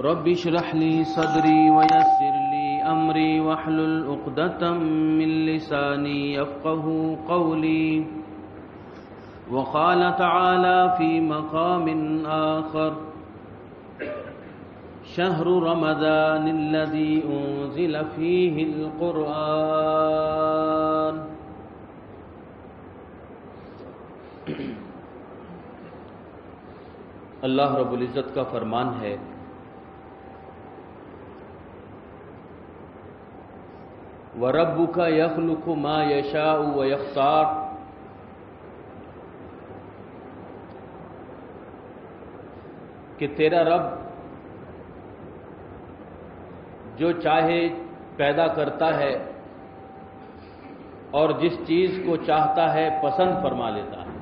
رب اشرح لي صدري ويسر لي أمري واحلل عقدة من لساني يفقهوا قولي. وقال تعالى في مقام آخر: شهر رمضان الذي أنزل فيه القرآن. اللہ رب العزت کا فرمان ہے، وَرَبُّكَ يَخْلُقُ مَا يَشَاءُ وَيَخْتَارُ. کہ تیرا رب جو چاہے پیدا کرتا ہے اور جس چیز کو چاہتا ہے پسند فرما لیتا ہے.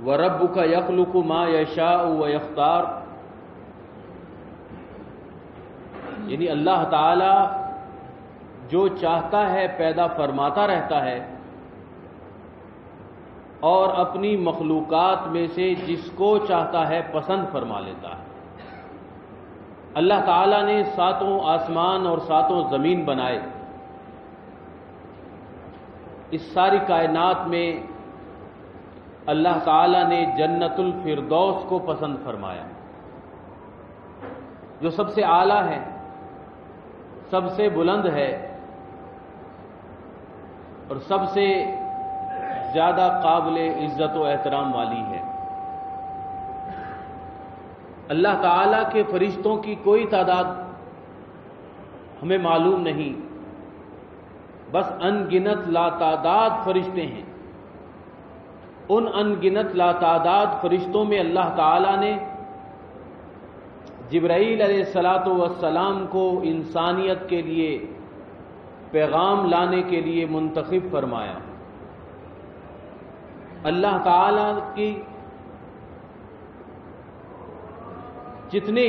وَرَبُّكَ يَخْلُقُ مَا يَشَاءُ وَيَخْتَارُ، یعنی اللہ تعالی جو چاہتا ہے پیدا فرماتا رہتا ہے اور اپنی مخلوقات میں سے جس کو چاہتا ہے پسند فرما لیتا ہے. اللہ تعالی نے 7 آسمان اور 7 زمین بنائے. اس ساری کائنات میں اللہ تعالی نے جنت الفردوس کو پسند فرمایا، جو سب سے اعلیٰ ہے، سب سے بلند ہے اور سب سے زیادہ قابل عزت و احترام والی ہے. اللہ تعالیٰ کے فرشتوں کی کوئی تعداد ہمیں معلوم نہیں، بس ان گنت لاتعداد فرشتے ہیں. ان ان گنت لاتعداد فرشتوں میں اللہ تعالیٰ نے جبرائیل علیہ السلام کو انسانیت کے لیے پیغام لانے کے لیے منتخب فرمایا. اللہ تعالیٰ کی جتنے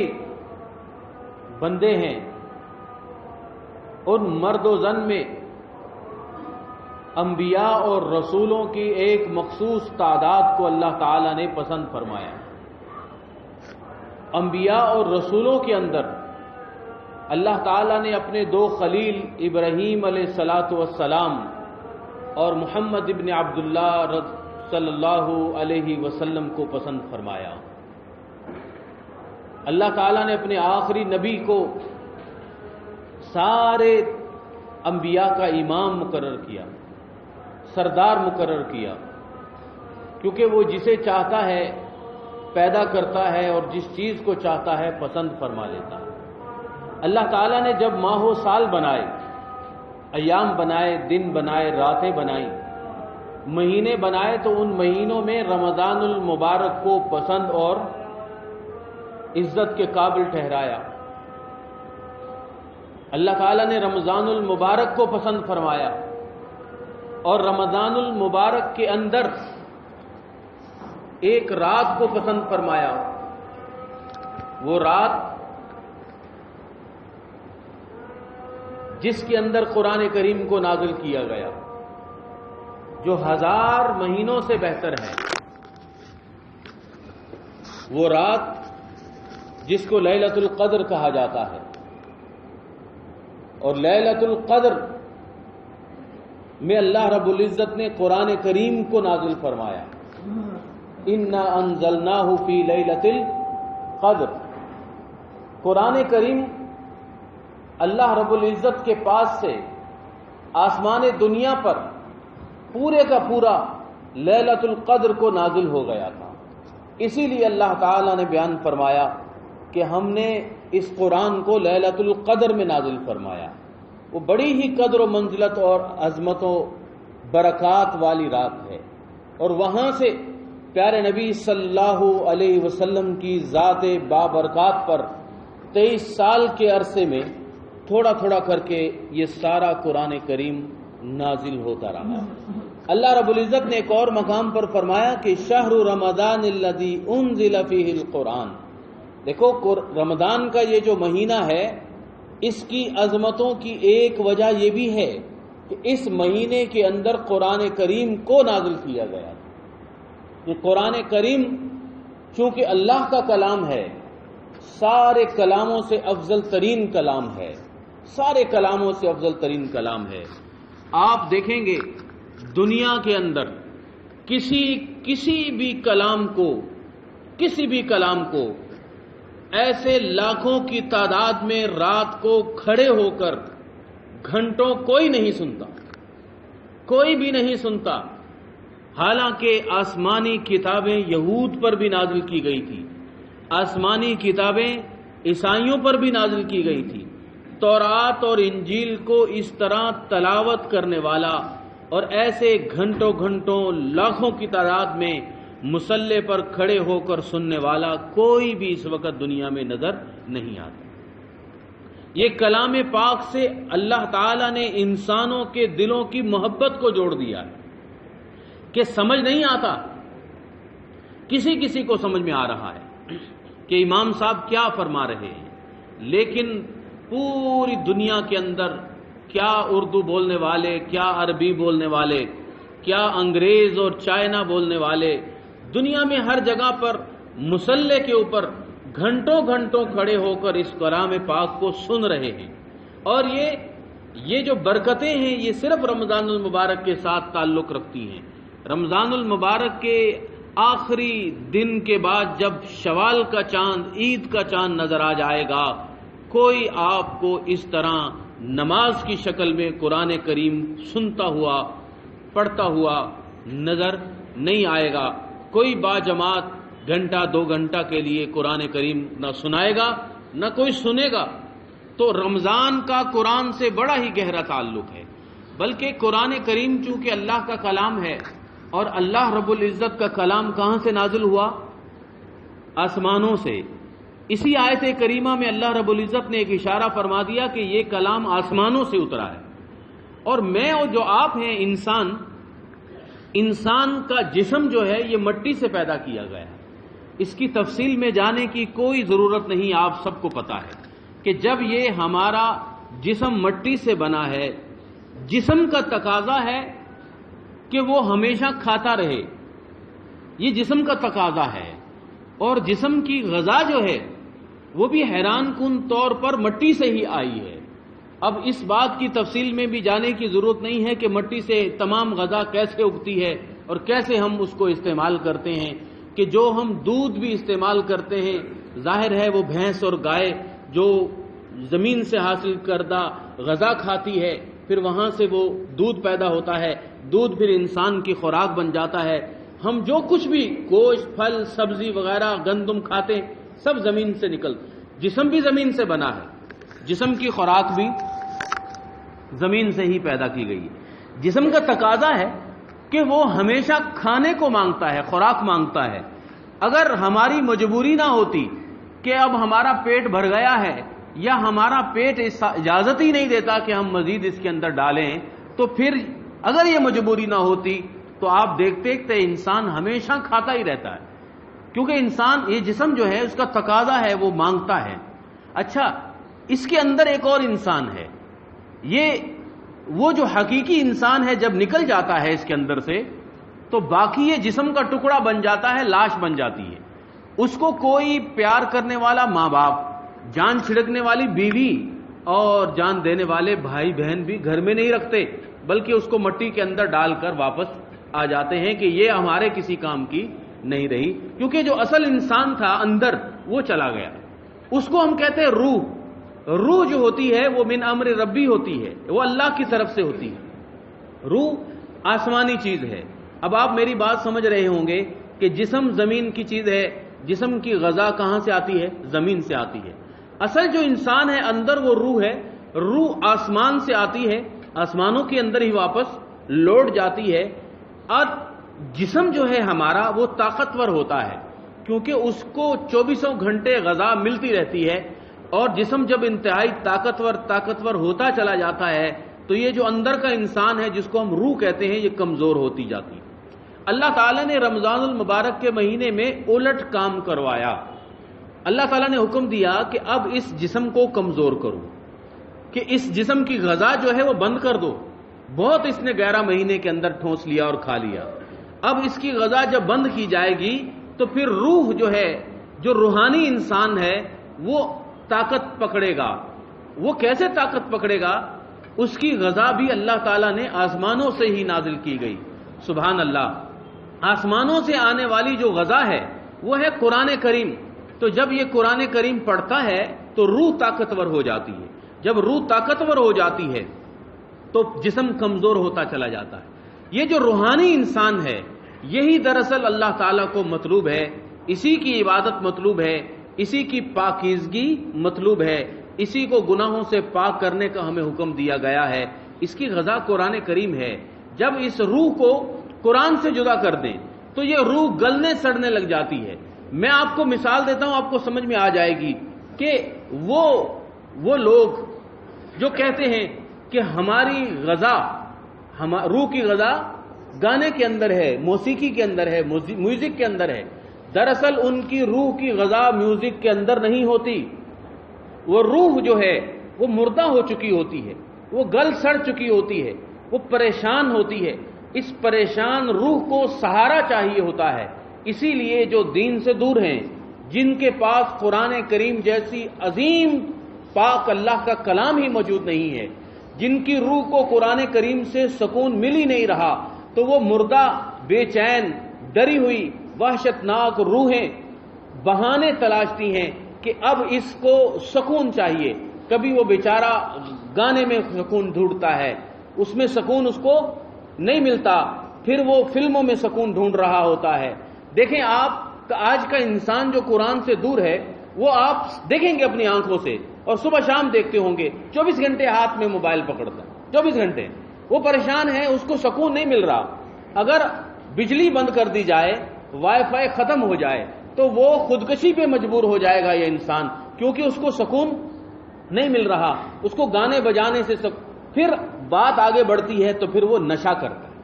بندے ہیں ان مرد و زن میں انبیاء اور رسولوں کی ایک مخصوص تعداد کو اللہ تعالیٰ نے پسند فرمایا. انبیاء اور رسولوں کے اندر اللہ تعالیٰ نے اپنے 2 خلیل ابراہیم علیہ السلام اور محمد ابن عبداللہ صلی اللہ علیہ وسلم کو پسند فرمایا. اللہ تعالیٰ نے اپنے آخری نبی کو سارے انبیاء کا امام مقرر کیا، سردار مقرر کیا، کیونکہ وہ جسے چاہتا ہے پیدا کرتا ہے اور جس چیز کو چاہتا ہے پسند فرما لیتا ہے. اللہ تعالیٰ نے جب ماہ و سال بنائے، ایام بنائے، دن بنائے، راتیں بنائیں، مہینے بنائے، تو ان مہینوں میں رمضان المبارک کو پسند اور عزت کے قابل ٹھہرایا. اللہ تعالیٰ نے رمضان المبارک کو پسند فرمایا اور رمضان المبارک کے اندر ایک رات کو پسند فرمایا. وہ رات جس کے اندر قرآن کریم کو نازل کیا گیا، جو 1000 مہینوں سے بہتر ہے. وہ رات جس کو لیلۃ القدر کہا جاتا ہے، اور لیلۃ القدر میں اللہ رب العزت نے قرآن کریم کو نازل فرمایا. اِنَّا أَنزَلْنَاهُ فِي لَيْلَةِ الْقَدْرِ. قرآن کریم اللہ رب العزت کے پاس سے آسمان دنیا پر پورے کا پورا لیلۃ القدر کو نازل ہو گیا تھا. اسی لیے اللہ تعالیٰ نے بیان فرمایا کہ ہم نے اس قرآن کو لیلۃ القدر میں نازل فرمایا. وہ بڑی ہی قدر و منزلت اور عظمت و برکات والی رات ہے، اور وہاں سے پیارے نبی صلی اللہ علیہ وسلم کی ذات بابرکات پر 23 سال کے عرصے میں تھوڑا تھوڑا کر کے یہ سارا قرآن کریم نازل ہوتا رہا. اللہ رب العزت نے ایک اور مقام پر فرمایا کہ شہر رمضان الذی انزل فیہ القرآن. دیکھو رمضان کا یہ جو مہینہ ہے، اس کی عظمتوں کی ایک وجہ یہ بھی ہے کہ اس مہینے کے اندر قرآن کریم کو نازل کیا گیا. یہ قرآن کریم چونکہ اللہ کا کلام ہے، سارے کلاموں سے افضل ترین کلام ہے، سارے کلاموں سے افضل ترین کلام ہے۔ آپ دیکھیں گے دنیا کے اندر کسی بھی کلام کو ایسے لاکھوں کی تعداد میں رات کو کھڑے ہو کر گھنٹوں کوئی نہیں سنتا، کوئی بھی نہیں سنتا، حالانکہ آسمانی کتابیں یہود پر بھی نازل کی گئی تھی، آسمانی کتابیں عیسائیوں پر بھی نازل کی گئی تھی۔ تورات اور انجیل کو اس طرح تلاوت کرنے والا اور ایسے گھنٹوں لاکھوں کی تعداد میں مصلی پر کھڑے ہو کر سننے والا کوئی بھی اس وقت دنیا میں نظر نہیں آتا۔ یہ کلام پاک سے اللہ تعالیٰ نے انسانوں کے دلوں کی محبت کو جوڑ دیا ہے کہ سمجھ نہیں آتا، کسی کو سمجھ میں آ رہا ہے کہ امام صاحب کیا فرما رہے ہیں، لیکن پوری دنیا کے اندر کیا اردو بولنے والے، کیا عربی بولنے والے، کیا انگریز اور چائنا بولنے والے، دنیا میں ہر جگہ پر مصلی کے اوپر گھنٹوں کھڑے ہو کر اس کلام پاک کو سن رہے ہیں۔ اور یہ جو برکتیں ہیں یہ صرف رمضان المبارک کے ساتھ تعلق رکھتی ہیں۔ رمضان المبارک کے آخری دن کے بعد جب شوال کا چاند، عید کا چاند نظر آ جائے گا، کوئی آپ کو اس طرح نماز کی شکل میں قرآن کریم سنتا ہوا، پڑھتا ہوا نظر نہیں آئے گا۔ کوئی باجماعت گھنٹہ 2 گھنٹہ کے لیے قرآن کریم نہ سنائے گا، نہ کوئی سنے گا۔ تو رمضان کا قرآن سے بڑا ہی گہرا تعلق ہے، بلکہ قرآن کریم چونکہ اللہ کا کلام ہے، اور اللہ رب العزت کا کلام کہاں سے نازل ہوا؟ آسمانوں سے۔ اسی آیت کریمہ میں اللہ رب العزت نے ایک اشارہ فرما دیا کہ یہ کلام آسمانوں سے اترا ہے۔ اور میں اور جو آپ ہیں انسان کا جسم جو ہے یہ مٹی سے پیدا کیا گیا ہے۔ اس کی تفصیل میں جانے کی کوئی ضرورت نہیں، آپ سب کو پتا ہے کہ جب یہ ہمارا جسم مٹی سے بنا ہے، جسم کا تقاضا ہے کہ وہ ہمیشہ کھاتا رہے، یہ جسم کا تقاضا ہے، اور جسم کی غذا جو ہے وہ بھی حیران کن طور پر مٹی سے ہی آئی ہے۔ اب اس بات کی تفصیل میں بھی جانے کی ضرورت نہیں ہے کہ مٹی سے تمام غذا کیسے اگتی ہے اور کیسے ہم اس کو استعمال کرتے ہیں، کہ جو ہم دودھ بھی استعمال کرتے ہیں، ظاہر ہے وہ بھینس اور گائے جو زمین سے حاصل کردہ غذا کھاتی ہے، پھر وہاں سے وہ دودھ پیدا ہوتا ہے، دودھ پھر انسان کی خوراک بن جاتا ہے۔ ہم جو کچھ بھی گوشت، پھل، سبزی وغیرہ، گندم کھاتے ہیں، سب زمین سے جسم بھی زمین سے بنا ہے، جسم کی خوراک بھی زمین سے ہی پیدا کی گئی ہے۔ جسم کا تقاضا ہے کہ وہ ہمیشہ کھانے کو مانگتا ہے، خوراک مانگتا ہے۔ اگر ہماری مجبوری نہ ہوتی کہ اب ہمارا پیٹ بھر گیا ہے، یا ہمارا پیٹ اجازت ہی نہیں دیتا کہ ہم مزید اس کے اندر ڈالیں، تو پھر اگر یہ مجبوری نہ ہوتی تو آپ دیکھتے کہ انسان ہمیشہ کھاتا ہی رہتا ہے، کیونکہ انسان یہ جسم جو ہے اس کا تقاضا ہے، وہ مانگتا ہے۔ اچھا، اس کے اندر ایک اور انسان ہے، یہ وہ جو حقیقی انسان ہے جب نکل جاتا ہے اس کے اندر سے تو باقی یہ جسم کا ٹکڑا بن جاتا ہے، لاش بن جاتی ہے۔ اس کو کوئی پیار کرنے والا ماں باپ، جان چھڑکنے والی بیوی اور جان دینے والے بھائی بہن بھی گھر میں نہیں رکھتے، بلکہ اس کو مٹی کے اندر ڈال کر واپس آ جاتے ہیں کہ یہ ہمارے کسی کام کی نہیں رہی، کیونکہ جو اصل انسان تھا اندر وہ چلا گیا۔ اس کو ہم کہتے ہیں روح۔ روح جو ہوتی ہے وہ من امر ربی ہوتی ہے، وہ اللہ کی طرف سے ہوتی ہے۔ روح آسمانی چیز ہے۔ اب آپ میری بات سمجھ رہے ہوں گے کہ جسم زمین کی چیز ہے، جسم کی غذا کہاں سے آتی ہے؟ زمین سے آتی ہے۔ اصل جو انسان ہے اندر وہ روح ہے، روح آسمان سے آتی ہے، آسمانوں کے اندر ہی واپس لوٹ جاتی ہے۔ اور جسم جو ہے ہمارا وہ طاقتور ہوتا ہے، کیونکہ اس کو 24 گھنٹے غذا ملتی رہتی ہے، اور جسم جب انتہائی طاقتور ہوتا چلا جاتا ہے تو یہ جو اندر کا انسان ہے جس کو ہم روح کہتے ہیں یہ کمزور ہوتی جاتی ہے۔ اللہ تعالیٰ نے رمضان المبارک کے مہینے میں الٹ کام کروایا۔ اللہ تعالیٰ نے حکم دیا کہ اب اس جسم کو کمزور کرو، کہ اس جسم کی غذا جو ہے وہ بند کر دو۔ بہت اس نے 11 مہینے کے اندر ٹھونس لیا اور کھا لیا، اب اس کی غذا جب بند کی جائے گی تو پھر روح جو ہے، جو روحانی انسان ہے، وہ طاقت پکڑے گا۔ وہ کیسے طاقت پکڑے گا؟ اس کی غذا بھی اللہ تعالیٰ نے آسمانوں سے ہی نازل کی گئی۔ سبحان اللہ، آسمانوں سے آنے والی جو غذا ہے وہ ہے قرآن کریم۔ تو جب یہ قرآن کریم پڑھتا ہے تو روح طاقتور ہو جاتی ہے۔ جب روح طاقتور ہو جاتی ہے تو جسم کمزور ہوتا چلا جاتا ہے۔ یہ جو روحانی انسان ہے، یہی دراصل اللہ تعالیٰ کو مطلوب ہے، اسی کی عبادت مطلوب ہے، اسی کی پاکیزگی مطلوب ہے، اسی کو گناہوں سے پاک کرنے کا ہمیں حکم دیا گیا ہے۔ اس کی غذا قرآن کریم ہے۔ جب اس روح کو قرآن سے جدا کر دیں تو یہ روح گلنے سڑنے لگ جاتی ہے۔ میں آپ کو مثال دیتا ہوں، آپ کو سمجھ میں آ جائے گی کہ وہ لوگ جو کہتے ہیں کہ ہماری غذا، روح کی غذا گانے کے اندر ہے، موسیقی کے اندر ہے، میوزک کے اندر ہے، دراصل ان کی روح کی غذا میوزک کے اندر نہیں ہوتی۔ وہ روح جو ہے وہ مردہ ہو چکی ہوتی ہے، وہ گل سڑ چکی ہوتی ہے، وہ پریشان ہوتی ہے۔ اس پریشان روح کو سہارا چاہیے ہوتا ہے۔ اسی لیے جو دین سے دور ہیں، جن کے پاس قرآن کریم جیسی عظیم پاک اللہ کا کلام ہی موجود نہیں ہے، جن کی روح کو قرآن کریم سے سکون مل ہی نہیں رہا، تو وہ مردہ، بے چین، ڈری ہوئی، وحشتناک روحیں بہانے تلاشتی ہیں کہ اب اس کو سکون چاہیے۔ کبھی وہ بیچارہ گانے میں سکون ڈھونڈتا ہے، اس میں سکون اس کو نہیں ملتا، پھر وہ فلموں میں سکون ڈھونڈ رہا ہوتا ہے۔ دیکھیں آپ آج کا انسان جو قرآن سے دور ہے، وہ آپ دیکھیں گے اپنی آنکھوں سے، اور صبح شام دیکھتے ہوں گے 24 گھنٹے ہاتھ میں موبائل پکڑتا ہے، 24 گھنٹے وہ پریشان ہے، اس کو سکون نہیں مل رہا۔ اگر بجلی بند کر دی جائے، وائی فائی ختم ہو جائے، تو وہ خودکشی پہ مجبور ہو جائے گا یہ انسان، کیونکہ اس کو سکون نہیں مل رہا۔ اس کو گانے بجانے سے پھر بات آگے بڑھتی ہے تو پھر وہ نشہ کرتا ہے،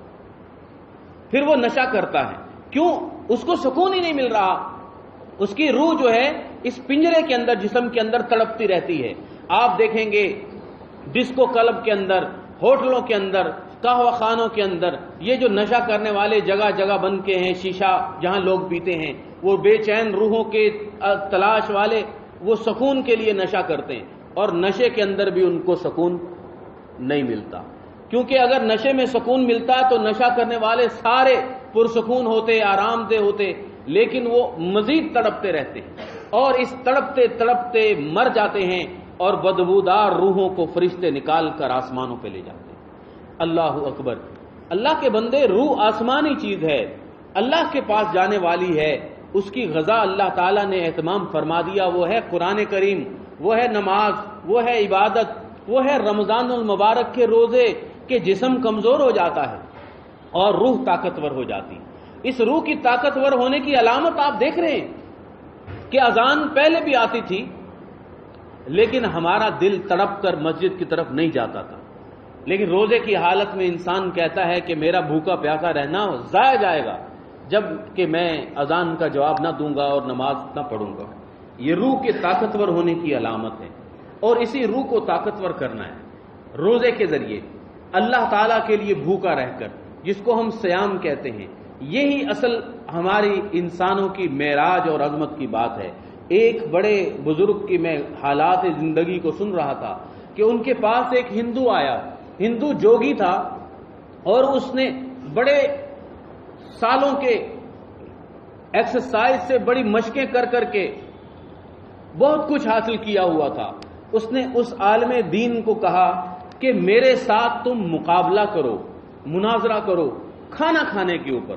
پھر وہ نشہ کرتا ہے۔ کیوں؟ اس کو سکون ہی نہیں مل رہا۔ اس کی روح جو ہے اس پنجرے کے اندر، جسم کے اندر تڑپتی رہتی ہے۔ آپ دیکھیں گے ڈسکو کلب کے اندر، ہوٹلوں کے اندر، قہوہ خانوں کے اندر، یہ جو نشہ کرنے والے جگہ جگہ بن کے ہیں، شیشہ جہاں لوگ پیتے ہیں، وہ بے چین روحوں کے تلاش والے وہ سکون کے لیے نشہ کرتے ہیں، اور نشے کے اندر بھی ان کو سکون نہیں ملتا۔ کیونکہ اگر نشے میں سکون ملتا تو نشہ کرنے والے سارے پرسکون ہوتے، آرام دہ ہوتے، لیکن وہ مزید تڑپتے رہتے ہیں، اور اس تڑپتے تڑپتے مر جاتے ہیں، اور بدبودار روحوں کو فرشتے نکال کر آسمانوں پہ لے جاتے ہیں۔ اللہ اکبر! اللہ کے بندے، روح آسمانی چیز ہے، اللہ کے پاس جانے والی ہے، اس کی غذا اللہ تعالیٰ نے اہتمام فرما دیا، وہ ہے قرآن کریم، وہ ہے نماز، وہ ہے عبادت، وہ ہے رمضان المبارک کے روزے کہ جسم کمزور ہو جاتا ہے اور روح طاقتور ہو جاتی۔ اس روح کی طاقتور ہونے کی علامت آپ دیکھ رہے ہیں کہ اذان پہلے بھی آتی تھی، لیکن ہمارا دل تڑپ کر مسجد کی طرف نہیں جاتا تھا، لیکن روزے کی حالت میں انسان کہتا ہے کہ میرا بھوکا پیاسا رہنا ضائع جائے گا جب کہ میں اذان کا جواب نہ دوں گا اور نماز نہ پڑھوں گا۔ یہ روح کے طاقتور ہونے کی علامت ہے، اور اسی روح کو طاقتور کرنا ہے روزے کے ذریعے، اللہ تعالیٰ کے لیے بھوکا رہ کر، جس کو ہم صیام کہتے ہیں۔ یہی اصل ہماری انسانوں کی معراج اور عظمت کی بات ہے۔ ایک بڑے بزرگ کی میں حالات زندگی کو سن رہا تھا کہ ان کے پاس ایک ہندو آیا، ہندو جوگی تھا، اور اس نے بڑے سالوں کے ایکسرسائز سے، بڑی مشقیں کر کر کے بہت کچھ حاصل کیا ہوا تھا۔ اس نے اس عالم دین کو کہا کہ میرے ساتھ تم مقابلہ کرو، مناظرہ کرو کھانا کھانے کے اوپر،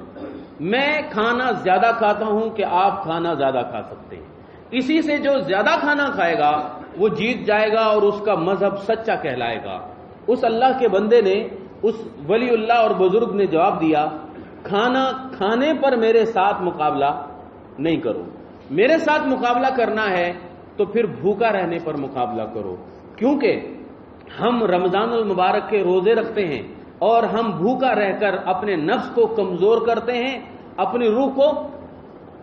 میں کھانا زیادہ کھاتا ہوں کہ آپ کھانا زیادہ کھا سکتے ہیں، اسی سے جو زیادہ کھانا کھائے گا وہ جیت جائے گا اور اس کا مذہب سچا کہلائے گا۔ اس اللہ کے بندے نے، اس ولی اللہ اور بزرگ نے جواب دیا، کھانا کھانے پر میرے ساتھ مقابلہ نہیں کرو، میرے ساتھ مقابلہ کرنا ہے تو پھر بھوکا رہنے پر مقابلہ کرو، کیونکہ ہم رمضان المبارک کے روزے رکھتے ہیں اور ہم بھوکا رہ کر اپنے نفس کو کمزور کرتے ہیں، اپنی روح کو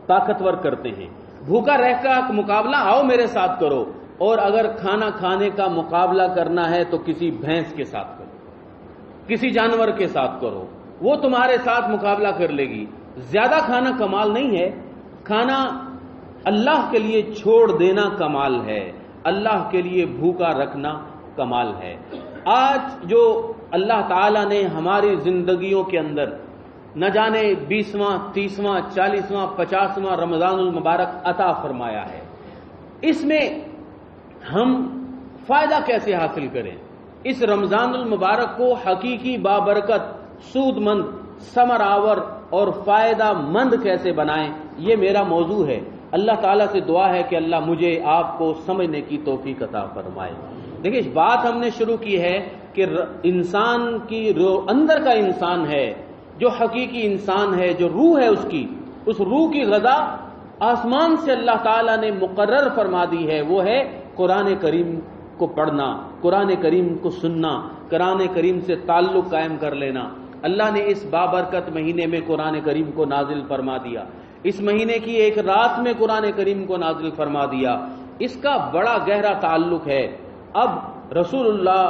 طاقتور کرتے ہیں۔ بھوکا رہ کر مقابلہ آؤ میرے ساتھ کرو، اور اگر کھانا کھانے کا مقابلہ کرنا ہے تو کسی بھینس کے ساتھ کرو، کسی جانور کے ساتھ کرو، وہ تمہارے ساتھ مقابلہ کر لے گی۔ زیادہ کھانا کمال نہیں ہے، کھانا اللہ کے لیے چھوڑ دینا کمال ہے، اللہ کے لیے بھوکا رکھنا کمال ہے۔ آج جو اللہ تعالیٰ نے ہماری زندگیوں کے اندر نہ جانے 20واں 30واں 40واں 50واں رمضان المبارک عطا فرمایا ہے، اس میں ہم فائدہ کیسے حاصل کریں، اس رمضان المبارک کو حقیقی بابرکت، سود مند، ثمر آور اور فائدہ مند کیسے بنائیں، یہ میرا موضوع ہے۔ اللہ تعالیٰ سے دعا ہے کہ اللہ مجھے آپ کو سمجھنے کی توفیق عطا فرمائے۔ دیکھیں بات ہم نے شروع کی ہے کہ انسان کی اندر کا انسان ہے جو حقیقی انسان ہے، جو روح ہے اس روح کی غذا آسمان سے اللہ تعالیٰ نے مقرر فرما دی ہے، وہ ہے قرآن کریم کو پڑھنا، قرآن کریم کو سننا، قرآن کریم سے تعلق قائم کر لینا۔ اللہ نے اس بابرکت مہینے میں قرآن کریم کو نازل فرما دیا، اس مہینے کی ایک رات میں قرآن کریم کو نازل فرما دیا۔ اس کا بڑا گہرا تعلق ہے۔ اب رسول اللہ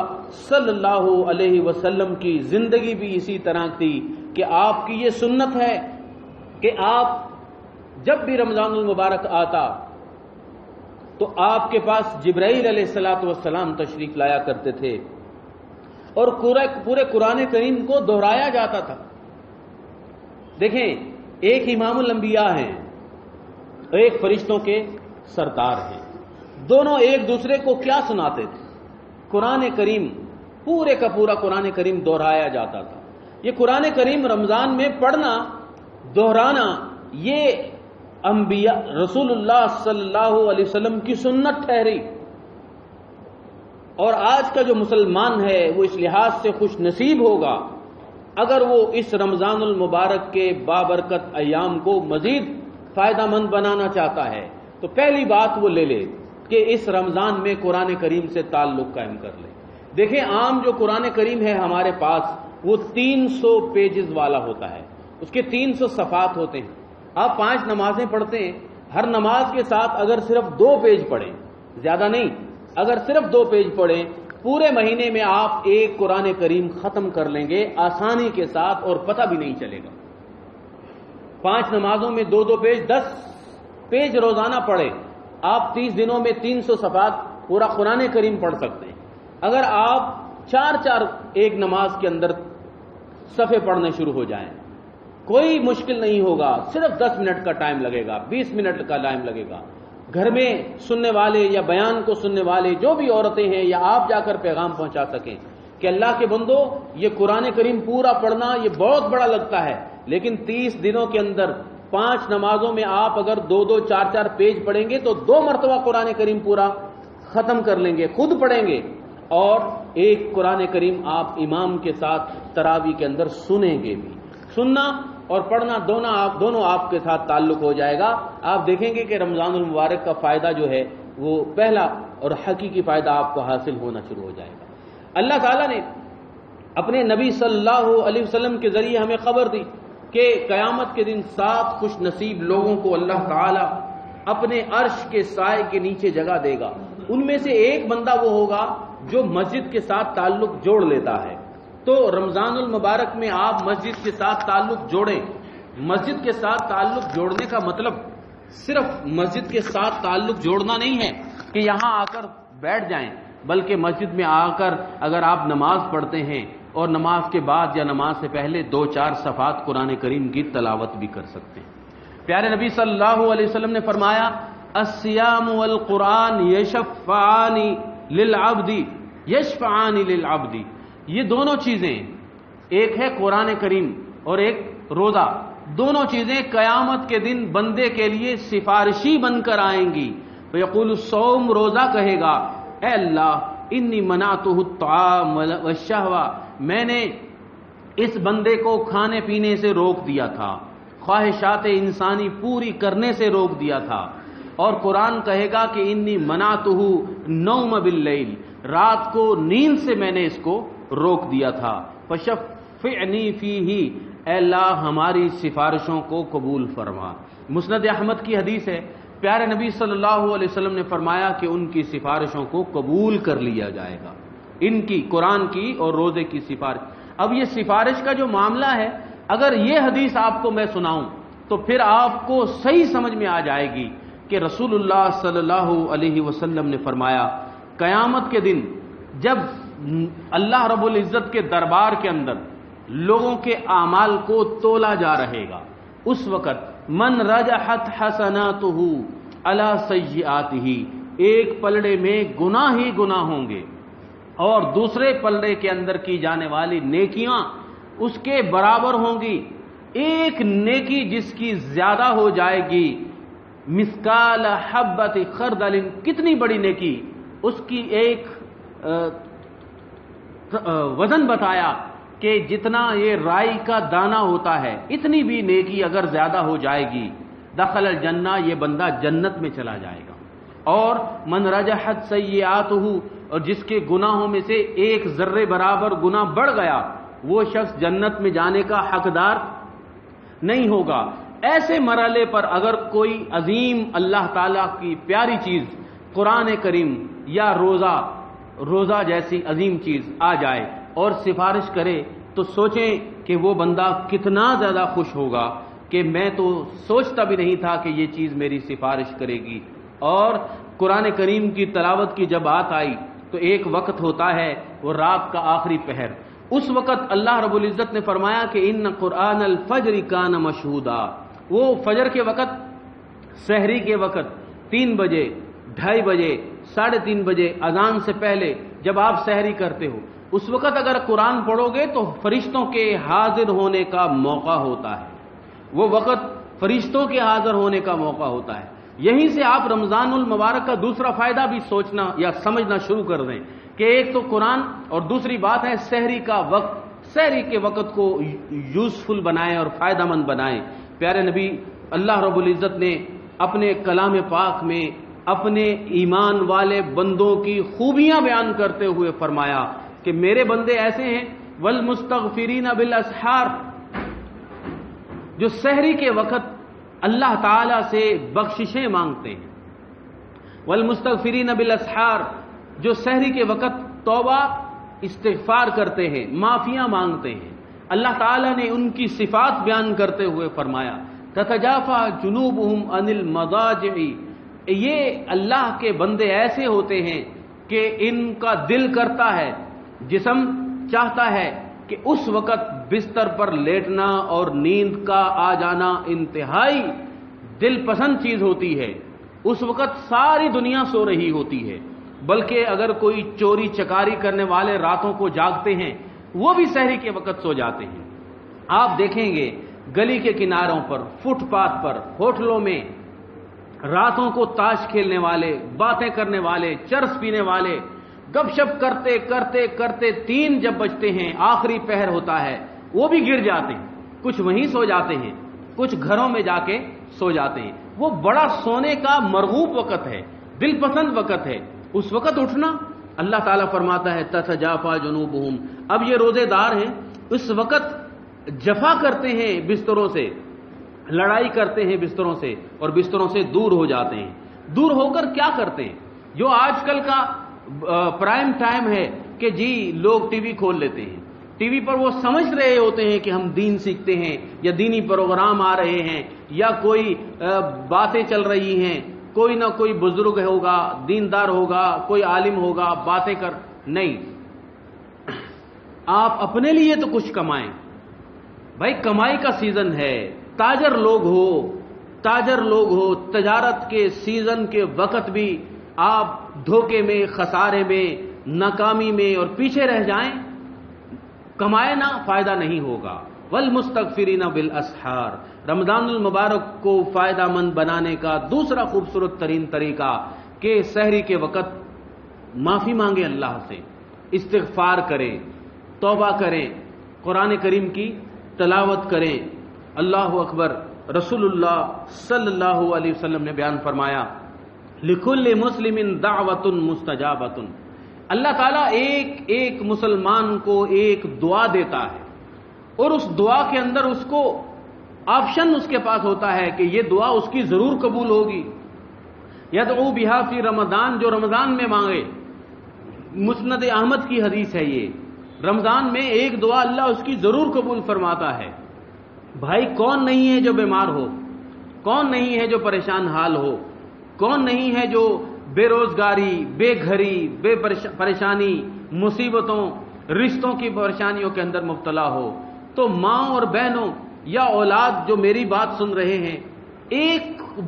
صلی اللہ علیہ وسلم کی زندگی بھی اسی طرح تھی کہ آپ کی یہ سنت ہے کہ آپ جب بھی رمضان المبارک آتا تو آپ کے پاس جبرائیل علیہ الصلوۃ والسلام تشریف لایا کرتے تھے اور پورے قرآن کریم کو دہرایا جاتا تھا۔ دیکھیں ایک امام الانبیاء ہیں، ایک فرشتوں کے سردار ہیں، دونوں ایک دوسرے کو کیا سناتے تھے؟ قرآن کریم، پورے کا پورا قرآن کریم دہرایا جاتا تھا۔ یہ قرآن کریم رمضان میں پڑھنا، دہرانا، یہ انبیاء رسول اللہ صلی اللہ علیہ وسلم کی سنت ٹھہری۔ اور آج کا جو مسلمان ہے وہ اس لحاظ سے خوش نصیب ہوگا اگر وہ اس رمضان المبارک کے بابرکت ایام کو مزید فائدہ مند بنانا چاہتا ہے تو پہلی بات وہ لے لے کہ اس رمضان میں قرآن کریم سے تعلق قائم کر لے۔ دیکھیں عام جو قرآن کریم ہے ہمارے پاس وہ 300 پیجز والا ہوتا ہے، اس کے 300 صفحات ہوتے ہیں۔ آپ 5 نمازیں پڑھتے ہیں، ہر نماز کے ساتھ اگر صرف 2 پیج پڑھیں، زیادہ نہیں، اگر صرف 2 پیج پڑھیں، پورے مہینے میں آپ ایک قرآن کریم ختم کر لیں گے آسانی کے ساتھ اور پتہ بھی نہیں چلے گا۔ 5 نمازوں میں 2 پیج، 10 پیج روزانہ پڑھیں، آپ 30 دنوں میں 300 صفحات پورا قرآن کریم پڑھ سکتے ہیں۔ اگر آپ 4 ایک نماز کے اندر صفحے پڑھنے شروع ہو جائیں، کوئی مشکل نہیں ہوگا، صرف 10 منٹ کا ٹائم لگے گا، 20 منٹ کا ٹائم لگے گا۔ گھر میں سننے والے یا بیان کو سننے والے جو بھی عورتیں ہیں یا آپ جا کر پیغام پہنچا سکیں کہ اللہ کے بندو یہ قرآن کریم پورا پڑھنا یہ بہت بڑا لگتا ہے، لیکن 30 دنوں کے اندر 5 نمازوں میں آپ اگر 2 4 پیج پڑھیں گے تو 2 مرتبہ قرآن کریم پورا ختم کر لیں گے، خود پڑھیں گے، اور ایک قرآن کریم آپ امام کے ساتھ تراویح کے اندر سنیں گے بھی۔ سننا اور پڑھنا دونوں آپ کے ساتھ تعلق ہو جائے گا۔ آپ دیکھیں گے کہ رمضان المبارک کا فائدہ جو ہے وہ پہلا اور حقیقی فائدہ آپ کو حاصل ہونا شروع ہو جائے گا۔ اللہ تعالیٰ نے اپنے نبی صلی اللہ علیہ وسلم کے ذریعے ہمیں خبر دی کہ قیامت کے دن 7 خوش نصیب لوگوں کو اللہ تعالیٰ اپنے عرش کے سائے کے نیچے جگہ دے گا۔ ان میں سے ایک بندہ وہ ہوگا جو مسجد کے ساتھ تعلق جوڑ لیتا ہے۔ تو رمضان المبارک میں آپ مسجد کے ساتھ تعلق جوڑیں۔ مسجد کے ساتھ تعلق جوڑنے کا مطلب صرف مسجد کے ساتھ تعلق جوڑنا نہیں ہے کہ یہاں آ کر بیٹھ جائیں، بلکہ مسجد میں آ کر اگر آپ نماز پڑھتے ہیں اور نماز کے بعد یا نماز سے پہلے 2-4 صفحات قرآن کریم کی تلاوت بھی کر سکتے ہیں۔ پیارے نبی صلی اللہ علیہ وسلم نے فرمایا الصیام والقرآن یشفعان للعبد، یہ دونوں چیزیں، ایک ہے قرآن کریم اور ایک روزہ، دونوں چیزیں قیامت کے دن بندے کے لیے سفارشی بن کر آئیں گی۔ فیقول الصوم، روزہ کہے گا اے اللہ انی منعتہ الطعام والشہوہ، میں نے اس بندے کو کھانے پینے سے روک دیا تھا، خواہشات انسانی پوری کرنے سے روک دیا تھا۔ اور قرآن کہے گا کہ انی منعتہ نوم باللیل، رات کو نیند سے میں نے اس کو روک دیا تھا۔ فشفعنی فیہ، اے اللہ ہماری سفارشوں کو قبول فرما۔ مسند احمد کی حدیث ہے، پیارے نبی صلی اللہ علیہ وسلم نے فرمایا کہ ان کی سفارشوں کو قبول کر لیا جائے گا، ان کی قرآن کی اور روزے کی سفارش۔ اب یہ سفارش کا جو معاملہ ہے، اگر یہ حدیث آپ کو میں سناؤں تو پھر آپ کو صحیح سمجھ میں آ جائے گی کہ رسول اللہ صلی اللہ علیہ وسلم نے فرمایا قیامت کے دن جب اللہ رب العزت کے دربار کے اندر لوگوں کے اعمال کو تولا جا رہے گا، اس وقت من رجحت حسناتہ علی سیئاتہ، ایک پلڑے میں گناہ ہی گناہ ہوں گے اور دوسرے پلڑے کے اندر کی جانے والی نیکیاں اس کے برابر ہوں گی۔ ایک نیکی جس کی زیادہ ہو جائے گی، مثقال حبۃ خردل، کتنی بڑی نیکی، اس کی ایک وزن بتایا کہ جتنا یہ رائی کا دانہ ہوتا ہے، اتنی بھی نیکی اگر زیادہ ہو جائے گی، دخل الجنہ، یہ بندہ جنت میں چلا جائے گا۔ اور من رجحت سیئاتہ، اور جس کے گناہوں میں سے ایک ذرے برابر گناہ بڑھ گیا، وہ شخص جنت میں جانے کا حقدار نہیں ہوگا۔ ایسے مرحلے پر اگر کوئی عظیم اللہ تعالیٰ کی پیاری چیز قرآن کریم یا روزہ جیسی عظیم چیز آ جائے اور سفارش کرے تو سوچیں کہ وہ بندہ کتنا زیادہ خوش ہوگا کہ میں تو سوچتا بھی نہیں تھا کہ یہ چیز میری سفارش کرے گی۔ اور قرآن کریم کی تلاوت کی جب بات آئی تو ایک وقت ہوتا ہے وہ رات کا آخری پہر، اس وقت اللہ رب العزت نے فرمایا کہ ان قرآن الفجر کان مشہودا، وہ فجر کے وقت، سحری کے وقت 3 بجے، 2:30 بجے، 3:30 بجے اذان سے پہلے جب آپ سحری کرتے ہو، اس وقت اگر قرآن پڑھو گے تو فرشتوں کے حاضر ہونے کا موقع ہوتا ہے، وہ وقت فرشتوں کے حاضر ہونے کا موقع ہوتا ہے۔ یہیں سے آپ رمضان المبارک کا دوسرا فائدہ بھی سوچنا یا سمجھنا شروع کر دیں کہ ایک تو قرآن اور دوسری بات ہے سحری کا وقت، سحری کے وقت کو یوزفل بنائیں اور فائدہ مند بنائیں۔ پیارے نبی اللہ رب العزت نے اپنے کلام پاک میں اپنے ایمان والے بندوں کی خوبیاں بیان کرتے ہوئے فرمایا کہ میرے بندے ایسے ہیں والمستغفرین بالاسحار، جو سحری کے وقت اللہ تعالی سے بخششیں مانگتے ہیں، والمستغفرین بالاسحار، جو سحری کے وقت توبہ استغفار کرتے ہیں، معافیاں مانگتے ہیں۔ اللہ تعالیٰ نے ان کی صفات بیان کرتے ہوئے فرمایا تتجافا جنوبہم عن المضاجع، یہ اللہ کے بندے ایسے ہوتے ہیں کہ ان کا دل کرتا ہے، جسم چاہتا ہے کہ اس وقت بستر پر لیٹنا اور نیند کا آ جانا انتہائی دل پسند چیز ہوتی ہے۔ اس وقت ساری دنیا سو رہی ہوتی ہے، بلکہ اگر کوئی چوری چکاری کرنے والے راتوں کو جاگتے ہیں وہ بھی سحری کے وقت سو جاتے ہیں۔ آپ دیکھیں گے گلی کے کناروں پر، فٹ پاتھ پر، ہوٹلوں میں راتوں کو تاش کھیلنے والے، باتیں کرنے والے، چرس پینے والے، گپ شپ کرتے کرتے کرتے 3 جب بجتے ہیں، آخری پہر ہوتا ہے، وہ بھی گر جاتے ہیں، کچھ وہیں سو جاتے ہیں، کچھ گھروں میں جا کے سو جاتے ہیں۔ وہ بڑا سونے کا مرغوب وقت ہے، دل پسند وقت ہے، اس وقت اٹھنا۔ اللہ تعالیٰ فرماتا ہے تتجافا جنوبہم، اب یہ روزے دار ہیں، اس وقت جفا کرتے ہیں بستروں سے، لڑائی کرتے ہیں بستروں سے اور بستروں سے دور ہو جاتے ہیں۔ دور ہو کر کیا کرتے ہیں؟ جو آج کل کا پرائم ٹائم ہے کہ جی لوگ ٹی وی کھول لیتے ہیں، ٹی وی پر وہ سمجھ رہے ہوتے ہیں کہ ہم دین سیکھتے ہیں یا دینی پروگرام آ رہے ہیں یا کوئی باتیں چل رہی ہیں، کوئی نہ کوئی بزرگ ہوگا، دیندار ہوگا، کوئی عالم ہوگا، باتیں کر، نہیں، آپ اپنے لیے تو کچھ کمائیں بھائی، کمائی کا سیزن ہے، تاجر لوگ ہو، تجارت کے سیزن کے وقت بھی آپ دھوکے میں، خسارے میں، ناکامی میں اور پیچھے رہ جائیں، کمائے نہ، فائدہ نہیں ہوگا۔ والمستغفرین بالاسحار، رمضان المبارک کو فائدہ مند بنانے کا دوسرا خوبصورت ترین طریقہ کہ سحری کے وقت معافی مانگیں، اللہ سے استغفار کریں، توبہ کریں، قرآن کریم کی تلاوت کریں۔ اللہ اکبر، رسول اللہ صلی اللہ علیہ وسلم نے بیان فرمایا لکل مسلم دعوت مستجابۃ، اللہ تعالیٰ ایک مسلمان کو ایک دعا دیتا ہے اور اس دعا کے اندر اس کو آپشن اس کے پاس ہوتا ہے کہ یہ دعا اس کی ضرور قبول ہوگی۔ یدعو بہا فی رمضان، جو رمضان میں مانگے، مسند احمد کی حدیث ہے یہ، رمضان میں ایک دعا اللہ اس کی ضرور قبول فرماتا ہے۔ بھائی کون نہیں ہے جو بیمار ہو، کون نہیں ہے جو پریشان حال ہو، کون نہیں ہے جو بے روزگاری، بے گھری، بے پریشانی، مصیبتوں، رشتوں کی پریشانیوں کے اندر مبتلا ہو۔ تو ماں اور بہنوں یا اولاد جو میری بات سن رہے ہیں، ایک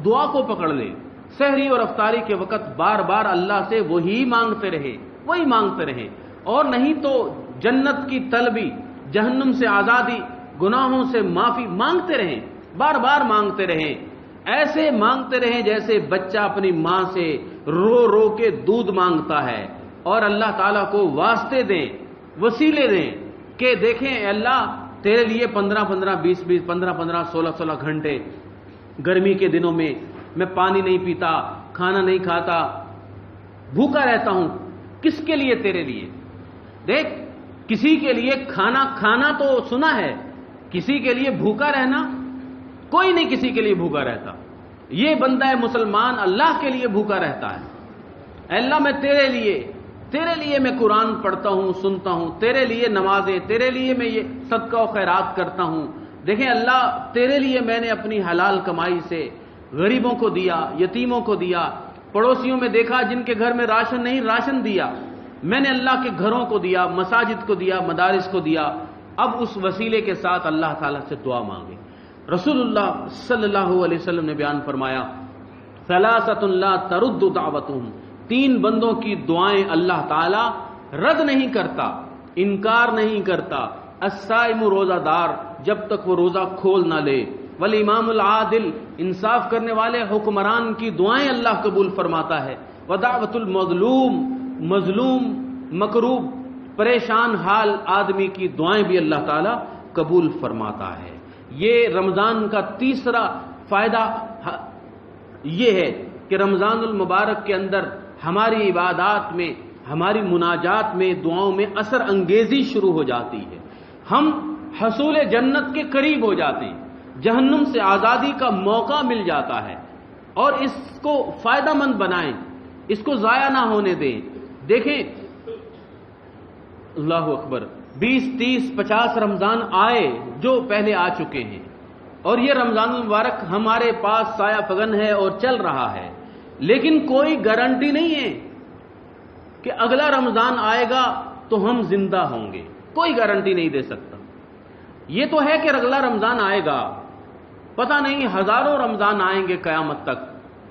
دعا کو پکڑ لیں، سحری اور افطاری کے وقت بار بار اللہ سے وہی مانگتے رہیں، اور نہیں تو جنت کی طلبی، جہنم سے آزادی، گناہوں سے معافی مانگتے رہیں، بار بار مانگتے رہیں، ایسے مانگتے رہیں جیسے بچہ اپنی ماں سے رو رو کے دودھ مانگتا ہے، اور اللہ تعالیٰ کو واسطے دیں، وسیلے دیں کہ دیکھیں اے اللہ تیرے لیے 15 20 15 16 گھنٹے گرمی کے دنوں میں میں پانی نہیں پیتا، کھانا نہیں کھاتا، بھوکا رہتا ہوں، کس کے لیے؟ تیرے لیے۔ دیکھ، کسی کے لیے کھانا تو سنا ہے، کسی کے لیے بھوکا رہنا کوئی نہیں کسی کے لیے بھوکا رہتا۔ یہ بندہ ہے مسلمان اللہ کے لیے بھوکا رہتا ہے۔ اے اللہ میں تیرے لیے میں قرآن پڑھتا ہوں، سنتا ہوں، تیرے لیے نمازیں، تیرے لیے میں یہ صدقہ و خیرات کرتا ہوں۔ دیکھیں اللہ تیرے لیے میں نے اپنی حلال کمائی سے غریبوں کو دیا، یتیموں کو دیا، پڑوسیوں میں دیکھا جن کے گھر میں راشن نہیں، راشن دیا، میں نے اللہ کے گھروں کو دیا، مساجد کو دیا، مدارس کو دیا۔ اب اس وسیلے کے ساتھ اللہ تعالیٰ سے دعا مانگے۔ رسول اللہ صلی اللہ علیہ وسلم نے بیان فرمایا، ثلاثۃ لا ترد دعوتہم، 3 بندوں کی دعائیں اللہ تعالیٰ رد نہیں کرتا، انکار نہیں کرتا۔ الصائم، روزہ دار جب تک وہ روزہ کھول نہ لے، والامام العادل، انصاف کرنے والے حکمران کی دعائیں اللہ قبول فرماتا ہے، ودعوت المظلوم، مظلوم مکروب پریشان حال آدمی کی دعائیں بھی اللہ تعالیٰ قبول فرماتا ہے۔ یہ رمضان کا تیسرا فائدہ یہ ہے کہ رمضان المبارک کے اندر ہماری عبادات میں، ہماری مناجات میں، دعاؤں میں اثر انگیزی شروع ہو جاتی ہے، ہم حصول جنت کے قریب ہو جاتے ہیں، جہنم سے آزادی کا موقع مل جاتا ہے، اور اس کو فائدہ مند بنائیں، اس کو ضائع نہ ہونے دیں۔ دیکھیں اللہ اکبر، 20 30 50 رمضان آئے جو پہلے آ چکے ہیں، اور یہ رمضان المبارک ہمارے پاس سایہ فگن ہے اور چل رہا ہے، لیکن کوئی گارنٹی نہیں ہے کہ اگلا رمضان آئے گا تو ہم زندہ ہوں گے، کوئی گارنٹی نہیں دے سکتا۔ یہ تو ہے کہ اگلا رمضان آئے گا، پتہ نہیں ہزاروں رمضان آئیں گے قیامت تک،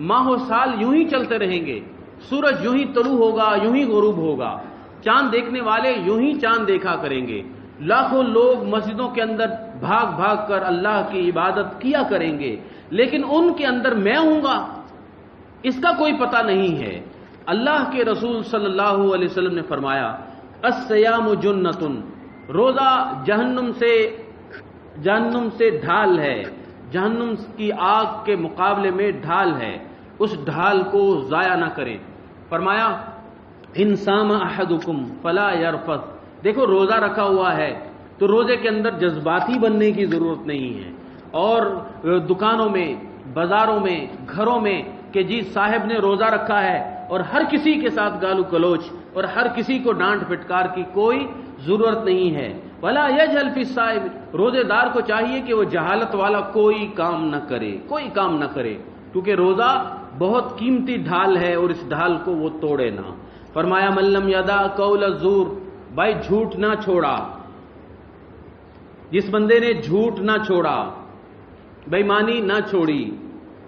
ماہ و سال یوں ہی چلتے رہیں گے، سورج یوں ہی طلوع ہوگا، یوں ہی غروب ہوگا، چاند دیکھنے والے یوں ہی چاند دیکھا کریں گے، لاکھوں لوگ مسجدوں کے اندر بھاگ بھاگ کر اللہ کی عبادت کیا کریں گے، لیکن ان کے اندر میں ہوں گا اس کا کوئی پتہ نہیں ہے۔ اللہ کے رسول صلی اللہ علیہ وسلم نے فرمایا، الصیام جنۃ، روزہ جہنم سے ڈھال ہے، جہنم کی آگ کے مقابلے میں ڈھال ہے، اس ڈھال کو ضائع نہ کریں۔ فرمایا ان صام احدکم فلا یرفث، دیکھو روزہ رکھا ہوا ہے تو روزے کے اندر جذباتی بننے کی ضرورت نہیں ہے، اور دکانوں میں، بازاروں میں، گھروں میں کہ جی صاحب نے روزہ رکھا ہے اور ہر کسی کے ساتھ گالو گلوچ اور ہر کسی کو ڈانٹ پھٹکار کی کوئی ضرورت نہیں ہے۔ ولا یجہل فی الصائم، روزے دار کو چاہیے کہ وہ جہالت والا کوئی کام نہ کرے، کیونکہ روزہ بہت قیمتی ڈھال ہے اور اس ڈھال کو وہ توڑے نہ۔ فرمایا من لم یدع قول الزور، بھائی جھوٹ نہ چھوڑا، جس بندے نے جھوٹ نہ چھوڑا، بے ایمانی نہ چھوڑی،